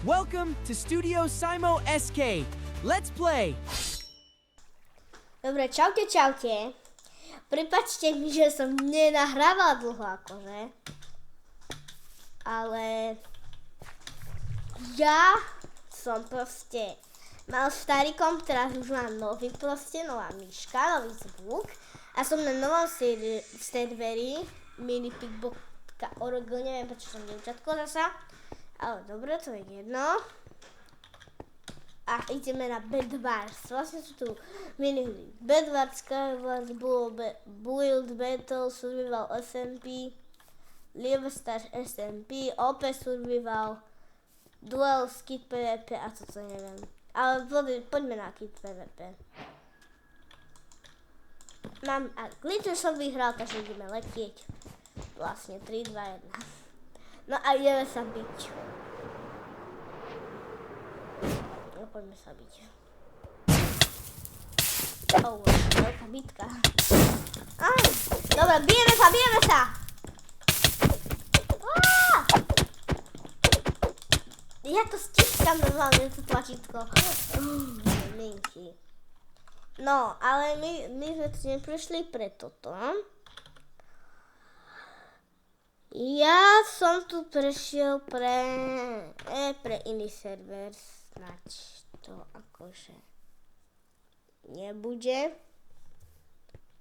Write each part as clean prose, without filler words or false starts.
Welcome to Studio Simo SK. Let's play. Dobre, čaute. Prepáčte mi, že som nenahrávala dlho akože. Ale ja som proste mal starý komp, teraz už mám nový proste, nová myška, nový zvuk. A som na novom serveri minipig.org, neviem prečo som dievčatko zasa. Ale dobre, to je jedno. A ideme na Bedwars. Vlastne sú tu minihry Bedwars, Skywars, Build, Battle, Survival SMP, Livestar SMP, OP Survival, Duel, Kit PvP a toto neviem. Ale poďme na Kit PvP. Glitch som vyhral, takže ideme letieť. Vlastne 3, 2, 1. No a ideme sa byť. Poďme sa byť. Veľká bitka. Dobre, bijeme sa! Ja to stiskam normálne, to tlačítko. Menší. No, ale my sme tu neprišli pre toto. Ja som tu prešiel pre iný server. Snaď to akože nebude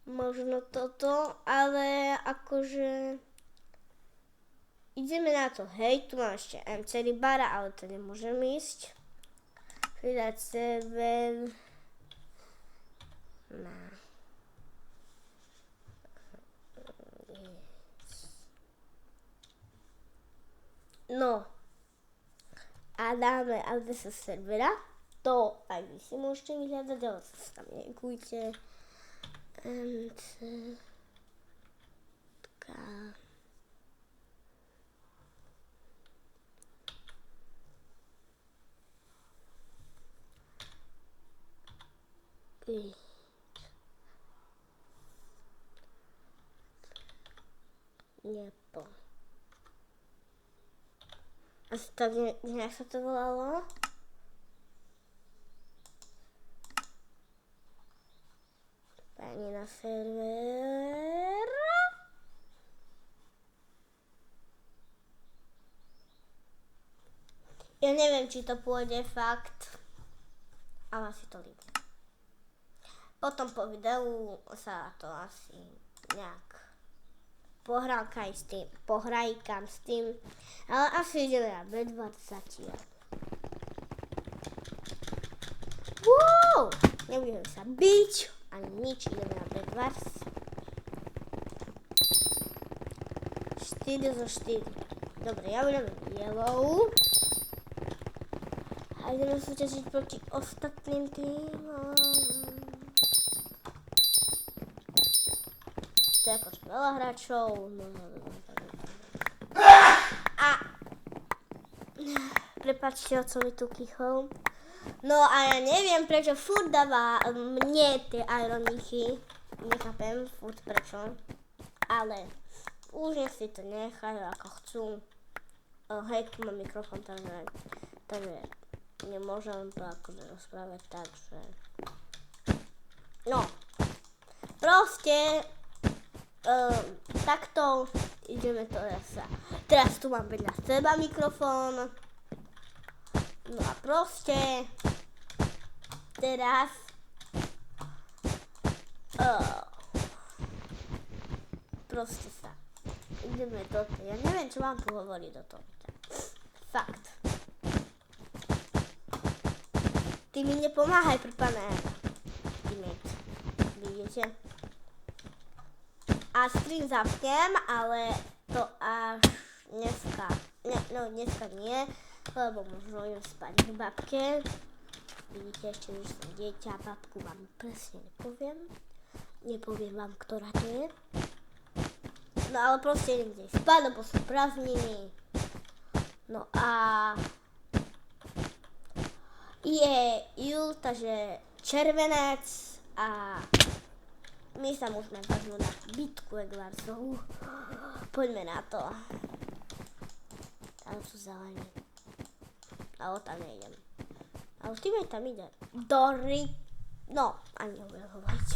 možno toto, ale akože ideme na to. Hej, tu mám ešte MC bara, ale to nemôžem ísť. Pridať server na no a dáme adresu servera. To aj vy si môžete vyhľadať, ale sa tam nekujte. Nepo. Asi tak nejak sa to volalo. Pani na server. Ja neviem, či to pôjde fakt, ale asi to líbe. Potom po videu sa to asi nejak pohrajkám s tým, ale asi ideme na Bedwars zatiaľ. Wow! Nebudeme sa biť, ani nič, ideme na Bedwars. 4 zo 4. Dobre, ja budem yellow. A ideme súťažiť proti ostatným týmom. To je akože veľa hráčov. Prepáčte, co mi tu kichol. No a ja neviem, prečo furt dáva mne tie ironichy. Nechápem furt prečo. Ale už nech si to nechajú ako chcú. Hej, tu mám mikrofón, takže nemôžem to akože rozprávať tak, že... No, proste takto ideme to zasa. Teraz tu mám vedľa seba mikrofón. No a proste teraz proste sa ideme do toho. Ja neviem, čo mám tu hovoriť do toho. Fakt. Ty mi nepomáhaj, prpané. Vidíte? A stream zapnem, ale to až dneska. Dneska nie, lebo možno idem spať k babke. Vidíte, ešte, že som dieťa, babku vám presne nepoviem. Nepoviem vám, ktorá to je. No ale proste idem kde spať, lebo sú prázdniny. No a je júl, takže červenec a my sa môžeme vrhnúť na bitku Eglarsov. Poďme na to. Tam sú zelení. A ale tam nejdem. A Ultimate tam ide. No, ani nebudem hovoriť.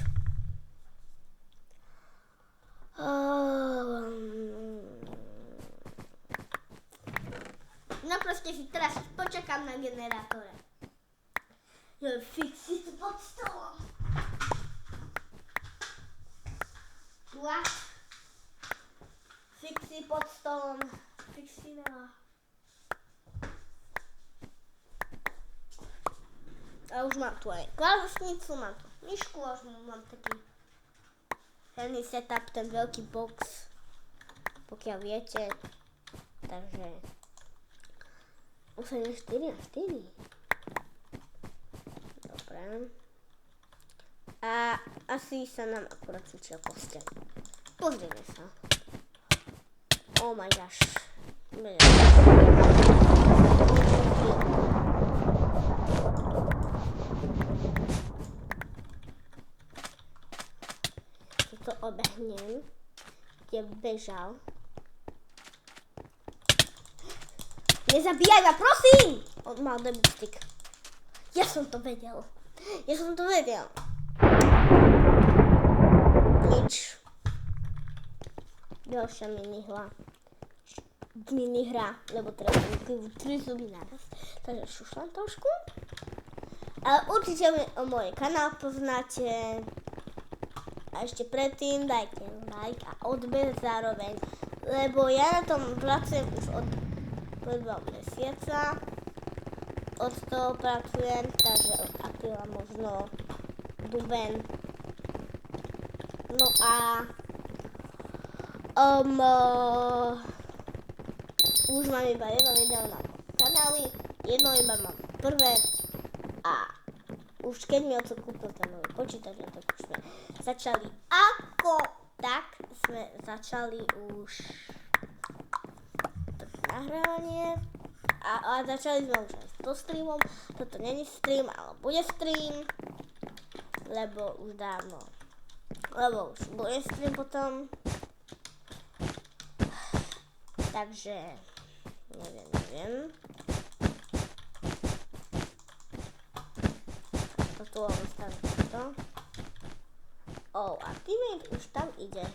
No proste si teraz počakám na generátore. Fixi to pod stolom. What? Fixi pod stolom. Fixi veľa. A už mám tu aj klávesnicu, mám tu myšku, a už mám taký herný setup, ten veľký box, pokiaľ viete. Takže už sa nie 4 na 4. Dobre. A asi sa nám akurát cvičia koste. Pozrieme sa. Oh my gosh. Toto obehnem, kde bežal. Nezabíjaj ma, prosím! On mal debut stick. Ja som to vedel. Nič. Ďalšia minihra, lebo teraz som 3 zuby naraz. Takže šušľam trošku. Ale určite o môj kanál poznáte. A ešte predtým dajte like a odber zároveň. Lebo ja na tom pracujem už od 2 mesiaca. Od toho pracujem, takže od apríla možno duben. No a už mám iba jedno video na kanáli, jedno iba mám prvé a už keď mi oco kúpil ten nový počítač, tak už sme začali začali už nahrávanie a začali sme už aj so streamom. Toto není stream, ale bude stream, lebo už bude stream potom. Takže neviem. Tu ostavím to. A Ultimate už tam ide.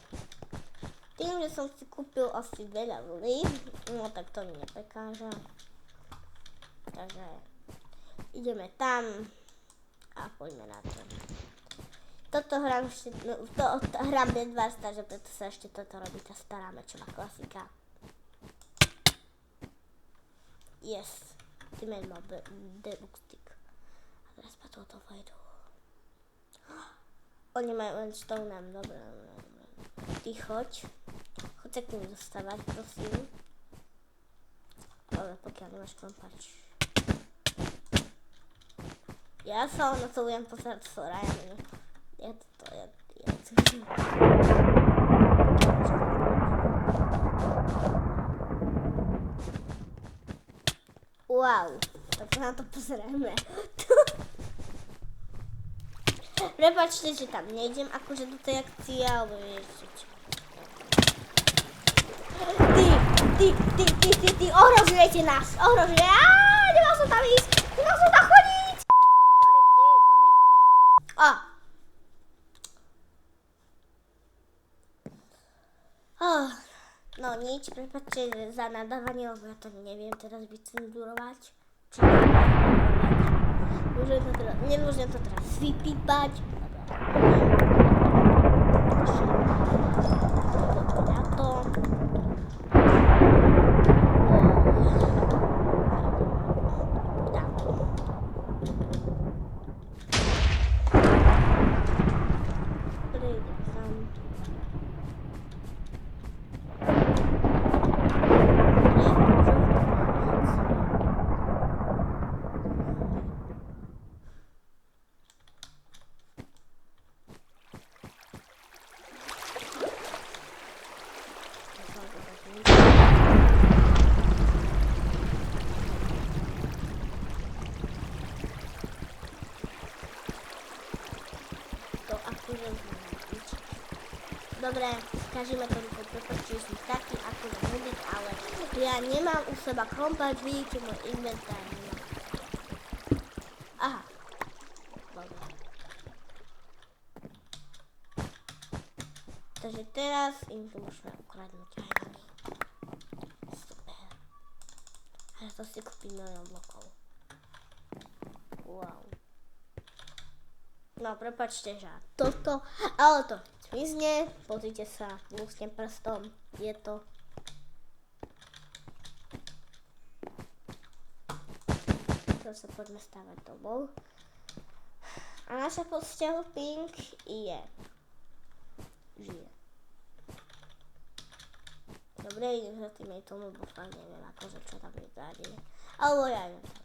Tým, že som si kúpil asi veľa vlny, no tak to mi neprekáža. Takže ideme tam a poďme na to. Toto hrám Bedwars, takže preto sa ešte toto robí tá stará mečová klasika. Yes, Ultimate má debug stick. A teraz pa toto vojdu. Oni majú len stone, dobre. Ty choď sa k ním dostávať, prosím. Ale pokiaľ nemáš kompač. Ja sa na to budem pozerať s Ryanom. Wow, tak sa na to pozrieme. Prepáčte, že tam nejdem akože do tej akcie, alebo viete čo. Ty, ohrozujete nás, nemal som tam ísť, nemal som tam chodiť. No nič, prepáčte za nadávanie, lebo ja to neviem teraz vycenzurovať. Nemôžem to teraz vypípať. Na to. Dobre, každému to prepáčte, že som taký akurát nudík, ale ja nemám u seba kompač, vidíte môj inventár. Takže teraz im tu môžeme ukradnúť aj my. Super. A to si kúpim milión blokov. Wow. No, prepáčte, že toto, ale to zmizne. Pozrite sa, lúsknem prstom. Je to. Teraz sa poďme stávať domov. A naša posteľ Pink žije. Dobre, idem za tým aj tomu, bo fakt neviem, akože čo tam je záde. Alebo ja idem tam.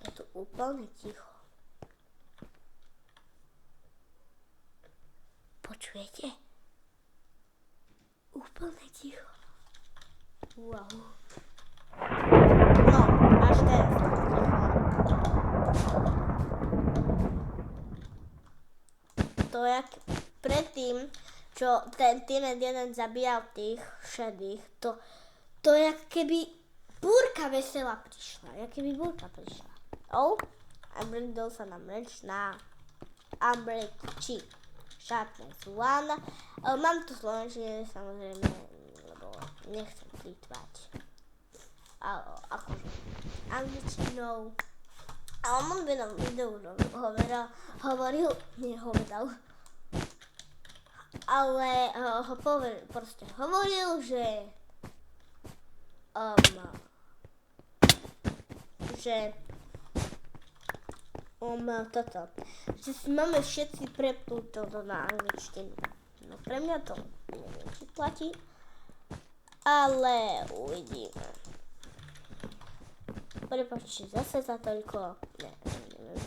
Je tu úplne ticho. Počujete? Úplne ticho. Wow. No, až teraz. To jak predtým, čo ten Teenage jeden zabíjal tých šedých, to jak keby búrka veselá prišla. Jak keby búrka prišla. Oh, Umbrella sa na merch na Umbrella Sharpness 1. Mám tu slovenčine, samozrejme, lebo nechcem plýtvať. Akože angličtinou. Ale on by nám videu hovoril, ale proste hovoril, že že si máme všetci prepnúť toto na angličtinu. No pre mňa to neviem, či platí, ale uvidíme. Prepáčte, zase za toľko, neviem.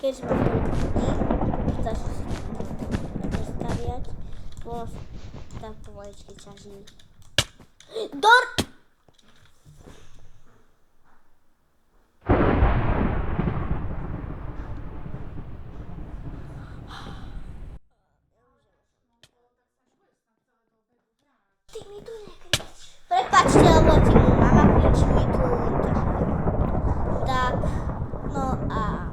Keďže mám toľko ľudí, začne si to staviať, môžem tak pomaličky ťaží. Ty mi tu nekrič. Prepáčte, lebo ti mu mama kričí mi tu. Tak, no a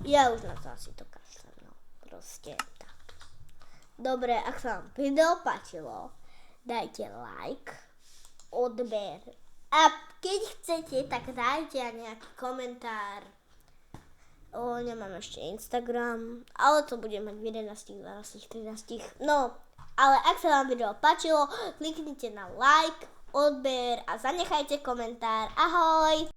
ja už na to asi to kašľam, no proste tak. Dobre, ak sa vám video páčilo, dajte like, odber a keď chcete, tak dajte aj nejaký komentár. Nemám ešte Instagram, ale to budem mať v 11, 12, 13. No, ale ak sa vám video páčilo, kliknite na like, odber a zanechajte komentár. Ahoj!